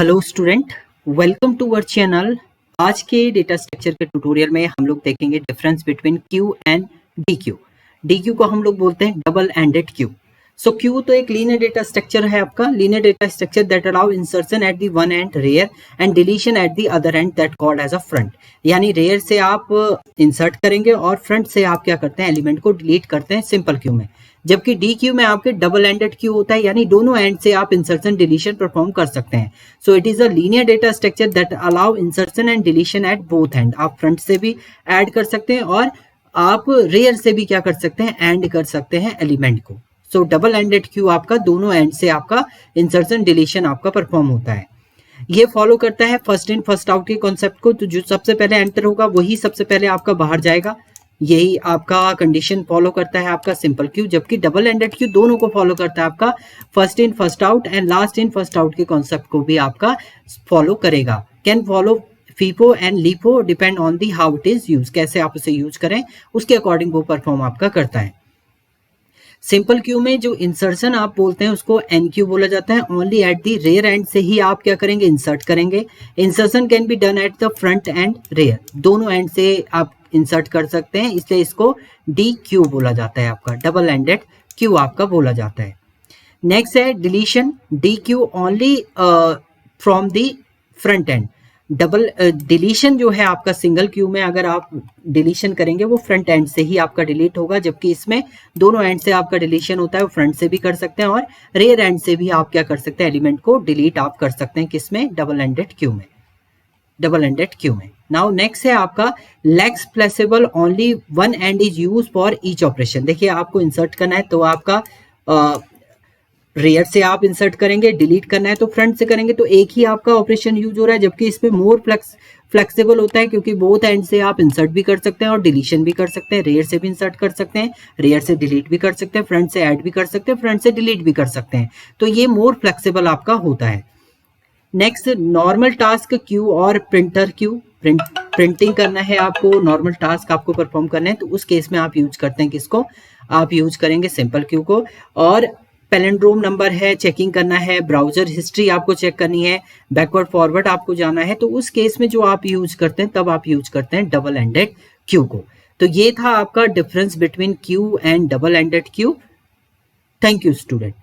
Hello student, welcome to our channel. आज के data structure के ट्यूटोरियल में हम लोग देखेंगे difference between queue and D queue. D queue को हम लोग बोलते हैं double ended queue. So queue तो एक लीनियर डेटा स्ट्रक्चर है आपका, linear data structure that allow insertion at the one end rear end deletion at the other end that called as a front. यानी रेयर से आप insert करेंगे और front से आप क्या करते हैं, एलिमेंट को डिलीट करते हैं सिंपल क्यू में। जबकि डी क्यू में आपके डबल एंडेड क्यू होता है, यानी दोनों एंड से आप इंसर्शन डिलीशन परफॉर्म कर सकते हैं। So it is a linear data structure that allow insertion and deletion at both and. आप फ्रंट से भी ऐड कर सकते हैं और आप रेयर से भी क्या कर सकते हैं, एंड कर सकते हैं एलिमेंट को। सो डबल एंडेड क्यू आपका दोनों एंड से आपका इंसर्शन डिलीशन आपका परफॉर्म होता है। ये फॉलो करता है फर्स्ट इन फर्स्ट आउट के कॉन्सेप्ट को। तो जो सबसे पहले एंटर होगा वही सबसे पहले आपका बाहर जाएगा, यही आपका कंडीशन फॉलो करता है आपका सिंपल क्यू। जबकि डबल एंडेड क्यू दोनों को फॉलो करता है आपका first in first out and last in first out के कॉन्सेप्ट को भी आपका फॉलो करेगा। Can follow FIFO and LIFO depend on the how it is use. कैसे आप उसे यूज करें उसके अकॉर्डिंग वो परफॉर्म आपका करता है। सिंपल क्यू में जो इंसर्शन आप बोलते हैं उसको एन क्यू बोला जाता है। Only at the rear end से ही आप क्या करेंगे, इंसर्ट करेंगे। Insertion can be done at the front end rear, दोनों एंड से आप इंसर्ट कर सकते हैं, इसलिए इसको डी क्यू बोला जाता है आपका, डबल एंडेड क्यू आपका बोला जाता है। नेक्स्ट है deletion. D Q only from the front and. Double deletion जो है आपका सिंगल क्यू में अगर आप डिलीशन करेंगे वो फ्रंट एंड से ही आपका डिलीट होगा, जबकि इसमें दोनों एंड से आपका डिलीशन होता है, वो फ्रंट से भी कर सकते हैं और रेयर एंड से भी आप क्या कर सकते हैं, एलिमेंट को डिलीट आप कर सकते हैं। किसमें, डबल एंडेड क्यू में, डबल एंडेड क्यू में। नाउ नेक्स्ट है आपका legs flexible, only one and is use for each operation. देखिए आपको इंसर्ट करना है तो आपका रेयर से आप इंसर्ट करेंगे, डिलीट करना है तो फ्रंट से करेंगे, तो एक ही आपका ऑपरेशन यूज हो रहा है। जबकि इसमें मोर फ्लेक्सिबल होता है क्योंकि बोथ एंड से आप इंसर्ट भी कर सकते हैं और डिलीशन भी कर सकते हैं। रेयर से भी इंसर्ट कर सकते हैं, रेयर से डिलीट भी कर सकते हैं, फ्रंट से ऐड भी कर सकते हैं, फ्रंट से डिलीट भी कर सकते हैं। तो ये मोर फ्लेक्सिबल आपका होता है। नेक्स्ट नॉर्मल टास्क क्यू और प्रिंटर क्यू। प्रिंटिंग करना है आपको, नॉर्मल टास्क आपको परफॉर्म करना है, तो उस केस में आप यूज करते हैं किसको, आप यूज करेंगे सिंपल क्यू को। और पैलेंड्रोम नंबर है, चेकिंग करना है, ब्राउजर हिस्ट्री आपको चेक करनी है, बैकवर्ड फॉरवर्ड आपको जाना है, तो उस केस में जो आप यूज करते हैं तब आप यूज करते हैं डबल एंडेड क्यू को। तो ये था आपका difference between queue and double ended Q. Thank you student.